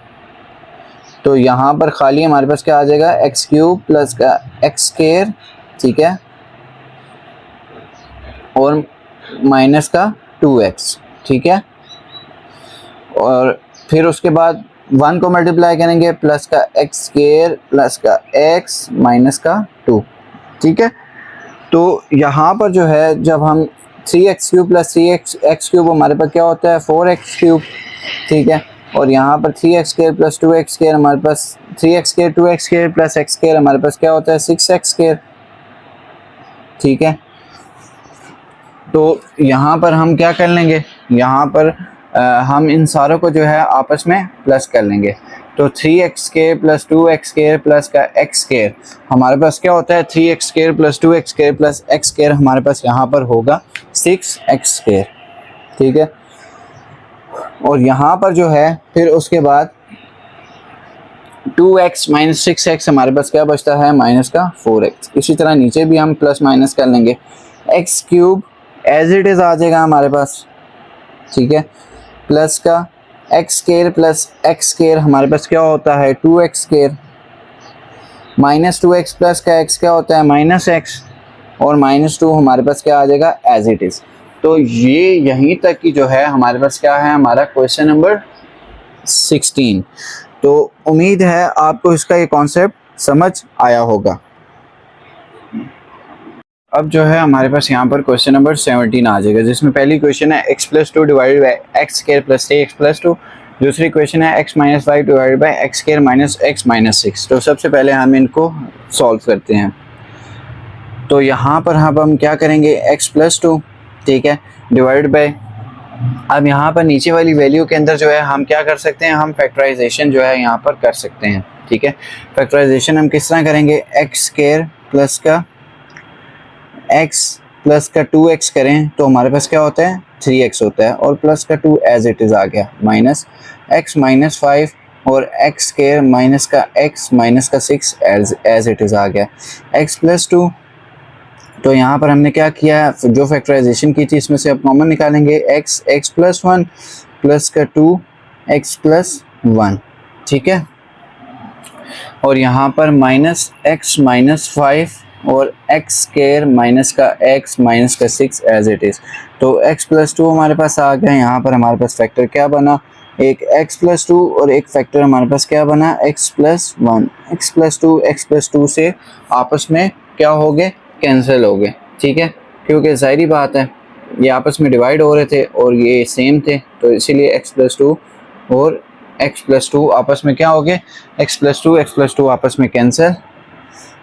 तो यहाँ पर खाली हमारे पास क्या आ जाएगा एक्स क्यूब प्लस का एक्स स्केयर, ठीक है, और माइनस का 2x, ठीक है, और फिर उसके बाद 1 को मल्टीप्लाई करेंगे प्लस का एक्स स्केयर प्लस का x माइनस का 2, ठीक है। तो यहाँ पर जो है जब हम 3x cube plus 3x cube हमारे पास क्या होता है 4x क्यूब, ठीक है, और यहाँ पर 3x square plus 2x square हमारे पास 3x square 2x square plus x square हमारे पास क्या होता है 6x स्केयर, ठीक है। तो यहाँ पर हम क्या कर लेंगे, यहाँ पर हम इन सारों को जो है आपस में प्लस कर लेंगे। तो 3x² प्लस 2x² प्लस का x² हमारे पास क्या होता है, 3x² plus 2x² plus x² हमारे पास यहाँ पर होगा 6x², ठीक है। और यहाँ पर जो है फिर उसके बाद 2x माइनस 6x हमारे पास क्या बचता है, माइनस का 4x। इसी तरह नीचे भी हम प्लस माइनस कर लेंगे, x³ एज इट इज़ आ जाएगा हमारे पास, ठीक है, प्लस का x² प्लस x² हमारे पास क्या होता है 2x², माइनस 2x प्लस का x क्या होता है माइनस x, और -2 हमारे पास क्या आ जाएगा एज इट इज़। तो ये यहीं तक की जो है हमारे पास क्या है, हमारा क्वेश्चन नंबर 16। तो उम्मीद है आपको इसका ये कॉन्सेप्ट समझ आया होगा। अब जो है हमारे पास यहाँ पर क्वेश्चन नंबर 17 आ जाएगा, जिसमें पहली क्वेश्चन है x+2 divided by x² plus 3x+2, दूसरी क्वेश्चन है x-5 divided by x² minus x-6। तो सबसे पहले हम इनको सॉल्व करते हैं। तो यहाँ पर हम क्या करेंगे, x+2, ठीक है, डिवाइडेड बाई, अब यहाँ पर नीचे वाली वैल्यू के अंदर जो है हम क्या कर सकते हैं, हम फैक्टराइजेशन जो है यहाँ पर कर सकते हैं, ठीक है। फैक्टराइजेशन हम किस तरह करेंगे, x² प्लस का x प्लस का 2x करें तो हमारे पास क्या होता है 3x होता है, और प्लस का 2 एज इट इज़ आ गया, माइनस x माइनस 5 और x² माइनस का x माइनस का 6 एज इट इज़ आ गया, x+2। तो यहाँ पर हमने क्या किया, जो फैक्टराइजेशन की थी इसमें से अब कॉमन निकालेंगे, x+1 प्लस का 2x+1, ठीक है। और यहाँ पर माइनस x माइनस 5 और x² माइनस का x माइनस का 6 एज इट इज़। तो x+2 हमारे पास आ गया, यहाँ पर हमारे पास फैक्टर क्या बना, एक x+2 और एक फैक्टर हमारे पास क्या बना x+1। x+2 से आपस में क्या हो गए, कैंसिल हो गए, ठीक है, क्योंकि ज़ाहिरी बात है ये आपस में डिवाइड हो रहे थे और ये सेम थे, तो इसीलिए x+2 और x+2 आपस में क्या हो गए, x+2 आपस में कैंसिल,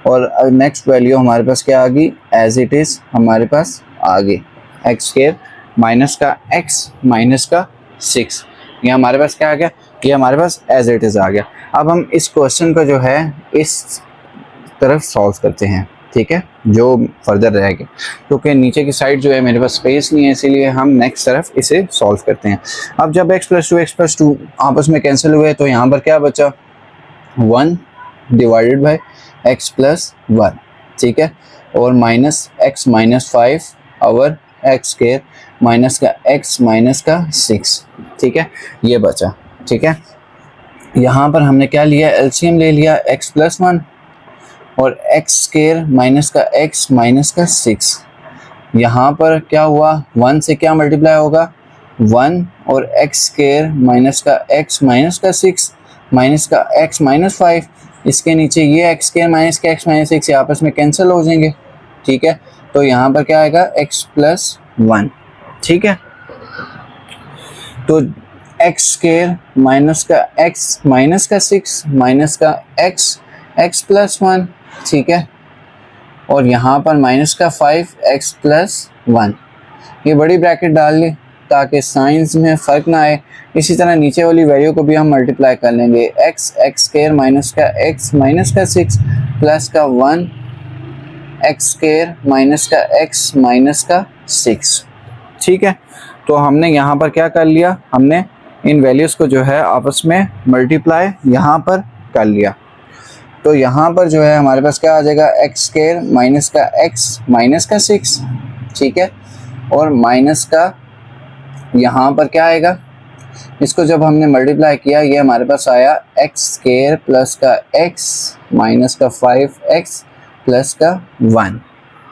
और नेक्स्ट वैल्यू हमारे पास क्या आ गई, एज इट इज़ हमारे पास आ गई x² माइनस का x माइनस का 6, ये हमारे पास क्या आ गया, ये हमारे पास एज इट इज़ आ गया। अब हम इस क्वेश्चन को जो है इस तरफ सॉल्व करते हैं, ठीक है, जो फर्दर रहेगा, क्योंकि नीचे की साइड जो है मेरे पास स्पेस नहीं है, इसीलिए हम नेक्स्ट तरफ इसे सॉल्व करते हैं। अब जब x+2 आपस में कैंसिल हुए तो यहाँ पर क्या बचा, 1 डिवाइडेड बाई x+1, ठीक है, और माइनस x माइनस 5 और x² माइनस का x माइनस का 6, ठीक है, ये बचा, ठीक है। यहाँ पर हमने क्या लिया, एलसीएम ले लिया, x+1 और x² माइनस का x माइनस का 6। यहाँ पर क्या हुआ, 1 से क्या मल्टीप्लाई होगा, 1 और x² माइनस का x माइनस का 6 माइनस का x माइनस 5, इसके नीचे ये x² माइनस का x माइनस 6 आपस में कैंसिल हो जाएंगे, ठीक है। तो यहाँ पर क्या आएगा, x+1, ठीक है। तो x² माइनस का x माइनस का 6 माइनस का x+1, ठीक है, और यहाँ पर माइनस का 5x+1, ये बड़ी ब्रैकेट डाल ली ताकि साइंस में फ़र्क ना आए। इसी तरह नीचे वाली वैल्यू को भी हम मल्टीप्लाई कर लेंगे, x² माइनस का x माइनस का 6 प्लस का 1 x² माइनस का x माइनस का 6, ठीक है। तो हमने यहाँ पर क्या कर लिया, हमने इन वैल्यूज़ को जो है आपस में मल्टीप्लाई यहाँ पर कर लिया। तो यहाँ पर जो है हमारे पास क्या आ जाएगा, x² माइनस का x माइनस का 6, ठीक है, और माइनस का यहाँ पर क्या आएगा, इसको जब हमने मल्टीप्लाई किया ये हमारे पास आया x² प्लस का x माइनस का 5x प्लस का 1,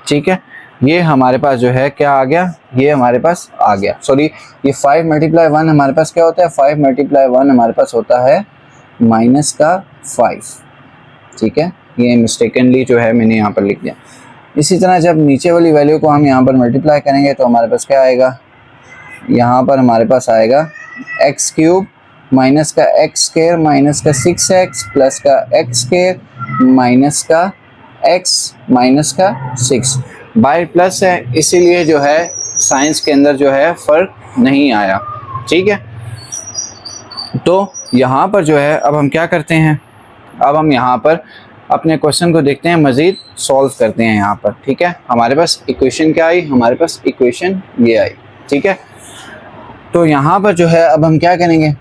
ठीक है। ये हमारे पास जो है क्या आ गया, ये हमारे पास आ गया, सॉरी ये 5 मल्टीप्लाई 1 हमारे पास क्या होता है, 5 मल्टीप्लाई 1 हमारे पास होता है माइनस का 5, ठीक है, ये मिस्टेकनली जो है मैंने यहाँ पर लिख दिया। इसी तरह जब नीचे वाली वैल्यू को हम यहाँ पर मल्टीप्लाई करेंगे तो हमारे पास क्या आएगा, यहाँ पर हमारे पास आएगा x³ माइनस का x² माइनस का 6x प्लस का x² माइनस का x माइनस का 6। बाय प्लस है, इसीलिए जो है साइंस के अंदर जो है फ़र्क नहीं आया। ठीक है, तो यहाँ पर जो है अब हम क्या करते हैं, अब हम यहाँ पर अपने क्वेश्चन को देखते हैं, मज़ीद सॉल्व करते हैं यहाँ पर। ठीक है, हमारे पास इक्वेशन क्या आई, हमारे पास इक्वेशन ये आई। ठीक है, तो यहाँ पर जो है अब हम क्या करेंगे,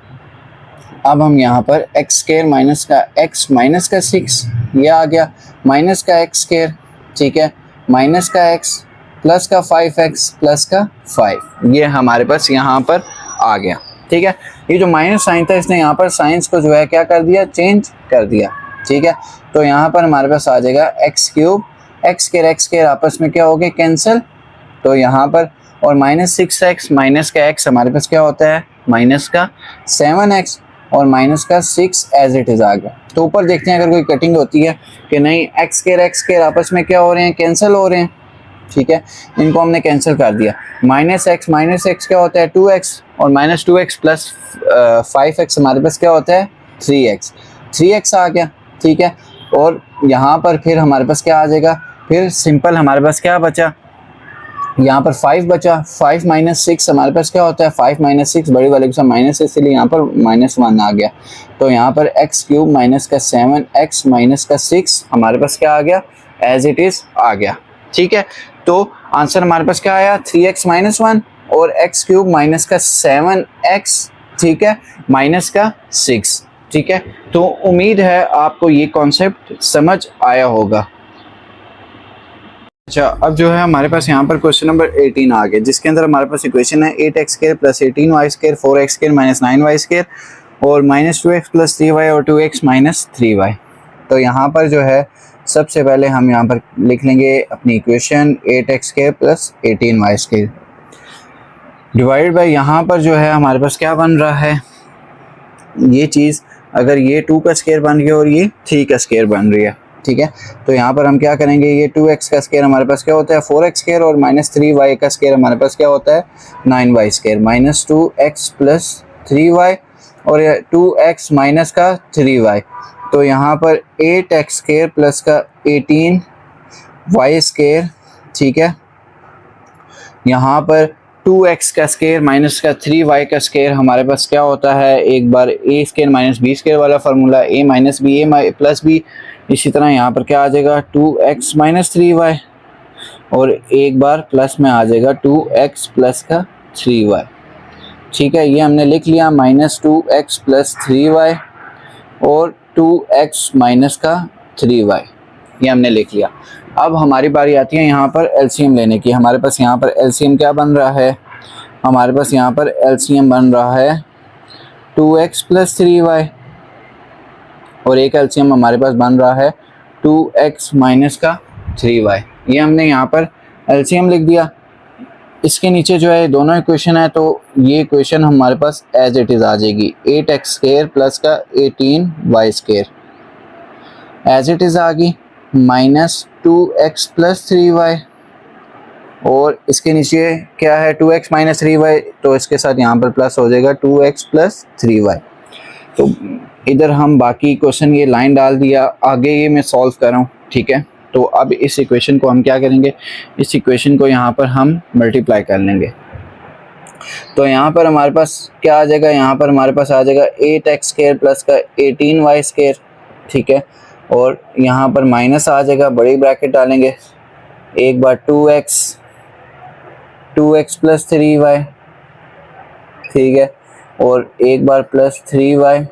अब हम यहाँ पर एक्स स्केयर माइनस का एक्स माइनस का 6 ये आ गया, माइनस का एक्स स्केयर, ठीक है, माइनस का एक्स प्लस का 5x प्लस का 5, ये हमारे पास यहाँ पर आ गया। ठीक है, ये जो माइनस साइन था इसने यहाँ पर साइंस को जो है क्या कर दिया, चेंज कर दिया। ठीक है, तो यहाँ पर हमारे पास आ जाएगा एक्स क्यूब, एक्स स्केयर आपस में क्या हो गए, कैंसिल, तो यहाँ पर और माइनस 6x माइनस का x हमारे पास क्या होता है, माइनस का 7x और माइनस का 6 एज इट इज़ आ गया। तो ऊपर देखते हैं अगर कोई कटिंग होती है कि नहीं, एक्स स्केयर आपस में क्या हो रहे हैं, कैंसिल हो रहे हैं। ठीक है, इनको हमने कैंसिल कर दिया। माइनस एक्स क्या होता है 2x और माइनस 2x प्लस 5x हमारे पास क्या होता है 3x आ गया। ठीक है, और यहाँ पर फिर हमारे पास क्या आ जाएगा, फिर सिंपल हमारे पास क्या बचा, यहाँ पर 5 बचा, 5 माइनस 6 हमारे पास क्या होता है, 5 माइनस 6 बड़ी वाले के साथ माइनस है, इसलिए यहाँ पर -1 आ गया। तो यहाँ पर एक्स क्यूब माइनस का 7x माइनस का 6 हमारे पास क्या आ गया, एज इट इज़ आ गया। ठीक है, तो आंसर हमारे पास क्या आया, 3x माइनस 1 और एक्स क्यूब माइनस का 7x, ठीक है, माइनस का 6। ठीक है, तो उम्मीद है आपको ये कॉन्सेप्ट समझ आया होगा। अच्छा, अब जो है हमारे पास यहाँ पर क्वेश्चन नंबर 18 आ गया, जिसके अंदर हमारे पास इक्वेशन है 8x square plus 18y square 4x square minus 9y square और माइनस 2x प्लस 3y और 2x माइनस 3y। तो यहाँ पर जो है सबसे पहले हम यहाँ पर लिख लेंगे अपनी equation 8x square plus 18y square divide by, यहाँ पर जो है हमारे पास क्या बन रहा है, ये चीज़ अगर ये 2 का स्क्वायर बन गया और ये 3 का स्क्वायर बन रही है। ठीक है, तो यहाँ पर हम क्या करेंगे, ये 2x का स्क्वायर हमारे पास क्या होता है 4x स्क्वायर और माइनस 3y का स्क्वायर हमारे पास क्या होता है 9y square, minus 2x plus 3y और 2x माइनस का 3y। तो यहाँ पर 8x स्क्वायर प्लस का 18y स्क्वायर। ठीक है, यहाँ पर 2x का स्क्वायर माइनस का 3y का स्क्वायर हमारे पास क्या होता है, एक बार a square minus b square वाला formula, a minus B A plus B. इसी तरह यहाँ पर क्या आ जाएगा 2x माइनस 3y और एक बार प्लस में आ जाएगा 2x प्लस का 3y। ठीक है, ये हमने लिख लिया, माइनस 2x प्लस 3y और 2x माइनस का 3y, ये हमने लिख लिया। अब हमारी बारी आती है यहाँ पर एलसीएम लेने की। हमारे पास यहाँ पर एलसीएम क्या बन रहा है, हमारे पास यहाँ पर एलसीएम बन रहा है 2x प्लस 3y और एक एलसीएम हमारे पास बन रहा है 2x माइनस का 3y। ये हमने यहाँ पर एलसीएम लिख दिया। इसके नीचे जो है दोनों इक्वेशन है, तो ये इक्वेशन हमारे पास एज इट इज़ आ जाएगी, 8x स्क्वायर प्लस का 18y square as it is आ गई, माइनस 2x प्लस 3y और इसके नीचे क्या है 2x माइनस 3y, तो इसके साथ यहाँ पर प्लस हो जाएगा 2x प्लस 3y। तो इधर हम बाकी क्वेश्चन ये लाइन डाल दिया, आगे ये मैं सॉल्व कर रहा हूँ। ठीक है, तो अब इस इक्वेशन को हम क्या करेंगे, इस इक्वेशन को यहाँ पर हम मल्टीप्लाई कर लेंगे। तो यहाँ पर हमारे पास क्या आ जाएगा, यहाँ पर हमारे पास आ जाएगा 8x स्क्वायर प्लस का 18y स्क्वायर। ठीक है, और यहाँ पर माइनस आ जाएगा, बड़ी ब्रैकेट डालेंगे, एक बार 2x प्लस 3y, ठीक है, और एक बार प्लस 3y।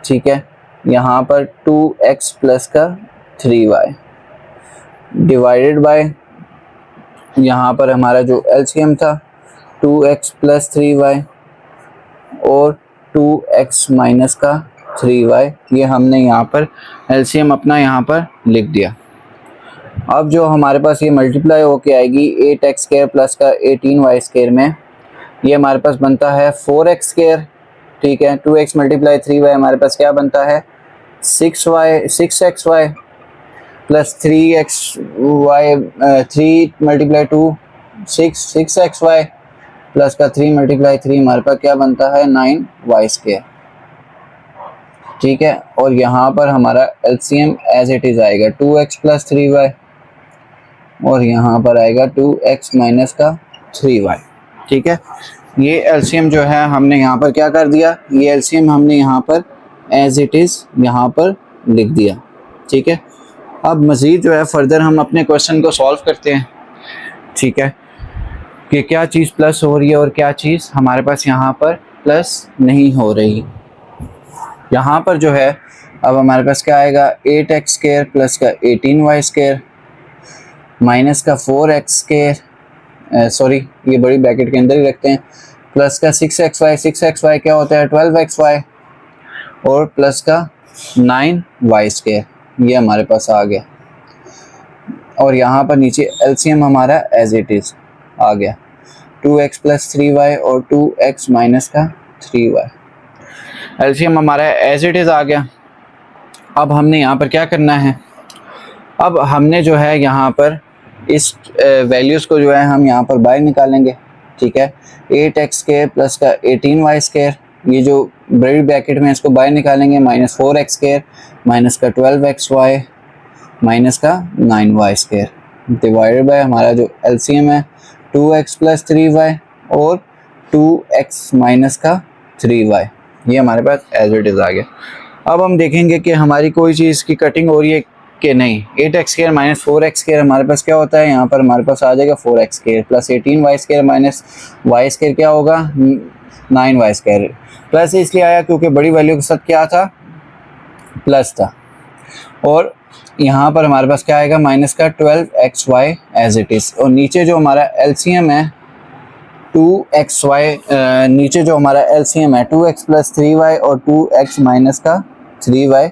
ठीक है, यहाँ पर 2x प्लस का 3y डिवाइडेड बाय, यहाँ पर हमारा जो एलसीएम था 2x प्लस 3y और 2x माइनस का 3y, ये हमने यहाँ पर एलसीएम अपना यहाँ पर लिख दिया। अब जो हमारे पास ये मल्टीप्लाई होके आएगी 8x स्क्वायर प्लस का 18y स्क्वायर में, ये हमारे पास बनता है 4x स्क्वायर। ठीक है, 2x मल्टीप्लाई 3y हमारे पास क्या बनता है 6xy plus 3xy, 3 multiply 2 6xy plus का 3 मल्टीप्लाई 3 हमारे पास क्या बनता है 9y स्क्वायर। ठीक है, और यहाँ पर हमारा एलसीएम एज इट इज़ आएगा 2x प्लस 3y और यहाँ पर आएगा 2x माइनस का 3y। ठीक है, ये एलसीएम जो है हमने यहाँ पर क्या कर दिया, ये एलसीएम हमने यहाँ पर एज इट इज़ यहाँ पर लिख दिया। ठीक है, अब मज़ीद जो है फर्दर हम अपने क्वेश्चन को सॉल्व करते हैं। ठीक है, कि क्या चीज़ प्लस हो रही है और क्या चीज़ हमारे पास यहाँ पर प्लस नहीं हो रही। यहाँ पर जो है अब हमारे पास क्या आएगा, 8x स्क्वायर प्लस का 18y स्क्वायर माइनस का 4x स्क्वायर, सॉरी ये बड़ी ब्रैकेट के अंदर ही रखते हैं, प्लस का 6xy क्या होता है 12xy, और प्लस का 9y स्क्वायर, ये हमारे पास आ गया। और यहाँ पर नीचे एलसीएम हमारा एज इट इज़ आ गया, 2x प्लस 3y और 2x माइनस का 3y। एलसीएम हमारा एज इट इज़ आ गया। अब हमने यहाँ पर क्या करना है, अब हमने जो है यहाँ पर इस वैल्यूज़ को जो है हम यहाँ पर बाहर निकालेंगे। ठीक है, 8x स्क्वायर प्लस का 18y स्क्वायर, ये जो बड़ी ब्रैकेट में इसको बाहर निकालेंगे, माइनस 4x स्क्वायर माइनस का 12xy माइनस का 9y स्क्वायर डिवाइडेड बाय हमारा जो एलसीएम है 2x प्लस 3y और 2x माइनस का 3y, ये हमारे पास एज इट इज़ आ गया। अब हम देखेंगे कि हमारी कोई चीज़ की कटिंग हो रही है कि नहीं। 8x square minus 4x square हमारे पास क्या होता है, यहाँ पर हमारे पास आ जाएगा 4x square plus 18y square minus y square क्या होगा 9y स्क्वायर। प्लस इसलिए आया क्योंकि बड़ी वैल्यू के साथ क्या था, प्लस था। और यहाँ पर हमारे पास क्या आएगा, माइनस का 12xy एज इट इज़, और नीचे जो हमारा एलसीएम है 2xy, नीचे जो हमारा एलसीएम है 2x प्लस 3y और 2x माइनस का 3y,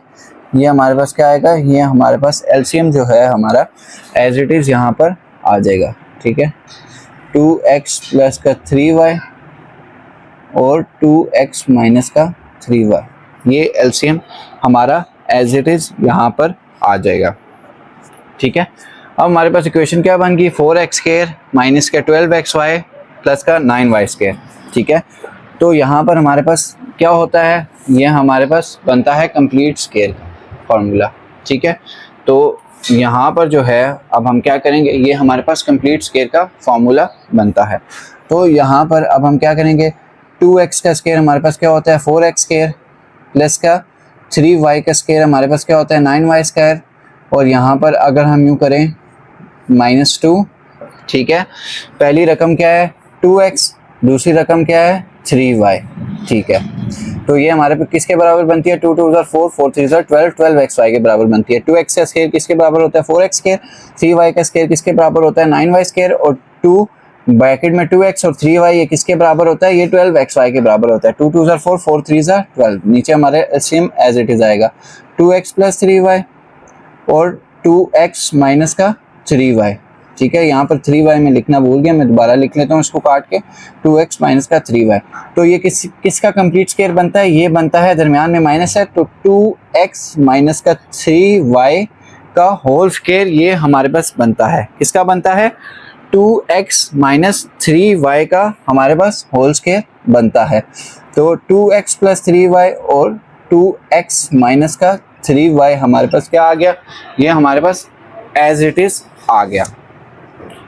ये हमारे पास क्या आएगा, ये हमारे पास एलसीएम जो है हमारा एज इट इज़ यहाँ पर आ जाएगा। ठीक है, 2x प्लस का 3y और 2x माइनस का 3y, ये एलसीएम हमारा एज इट इज़ यहाँ पर आ जाएगा। ठीक है, अब हमारे पास इक्वेशन क्या बन गई, 4x स्क्वायर माइनस का 12xy प्लस का 9y स्क्वायर। ठीक है, तो यहाँ पर हमारे पास क्या होता है, ये हमारे पास बनता है कंप्लीट स्क्वायर फार्मूला। ठीक है, तो यहाँ पर जो है अब हम क्या करेंगे, ये हमारे पास कंप्लीट स्क्वायर का फार्मूला बनता है। तो यहाँ पर अब हम क्या करेंगे, 2x का स्क्वायर हमारे पास क्या होता है 4x स्क्वायर प्लस का 3y का स्क्वायर हमारे पास क्या होता है 9y स्क्वायर, और यहाँ पर अगर हम यूँ करें -2। ठीक है, पहली रकम क्या है 2x, दूसरी रकम क्या है 3y। ठीक है, तो ये हमारे पे किसके बराबर बनती है, 2 2 4 4 3 12 12xy के बराबर बनती है। 2x का स्क्वायर किसके बराबर होता है 4x स्क्वायर, 3y का स्क्वायर किसके बराबर होता है 9y स्क्वायर, और 2 ब्रैकेट में 2x और 3y ये किसके बराबर होता है, ये 12xy के बराबर होता है। 2 2 4 4 3 12, नीचे हमारे एलसीएम एज इट इज आएगा 2x प्लस 3y और 2x माइनस का 3y। ठीक है, यहाँ पर 3y में लिखना भूल गया, मैं दोबारा लिख लेता हूँ इसको काट के, 2x माइनस का 3y। तो ये किसका कंप्लीट स्क्वायर बनता है, ये बनता है, दरमियान में माइनस है, तो 2x माइनस का 3y का होल स्क्वायर ये हमारे पास बनता है। किसका बनता है, 2x माइनस 3y का हमारे पास होल स्क्वायर बनता है। तो 2x प्लस 3y और 2x माइनस का 3y हमारे पास क्या आ गया, ये हमारे पास एज इट इज आ गया।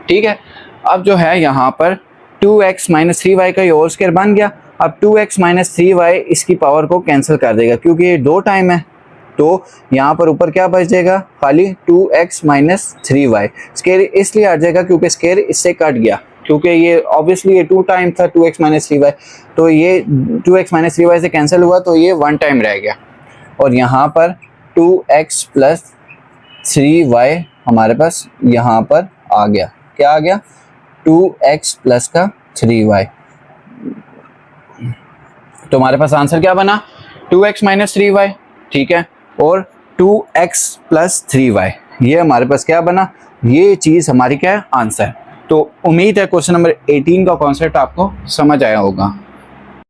ठीक है, अब जो है यहाँ पर 2x माइनस 3y का ये होल स्क्वायर बन गया। अब 2x माइनस 3y इसकी पावर को कैंसिल कर देगा क्योंकि ये 2 टाइम है, तो यहाँ पर ऊपर क्या बच जाएगा, खाली 2x माइनस 3y। स्क्वायर इसलिए आ जाएगा क्योंकि स्क्वायर इससे कट गया, क्योंकि ये ऑब्वियसली ये 2 टाइम था 2x माइनस 3y, तो ये 2x माइनस 3y से कैंसिल हुआ तो ये 1 टाइम रह गया। और यहाँ पर 2x प्लस 3y हमारे पास यहाँ पर आ गया, क्या आ गया 2x प्लस का 3y। तो हमारे पास आंसर क्या बना 2x माइनस 3y। ठीक है, और 2x प्लस 3y ये हमारे पास क्या बना, ये चीज़ हमारी क्या है आंसर। तो उम्मीद है क्वेश्चन नंबर 18 का कॉन्सेप्ट आपको समझ आया होगा।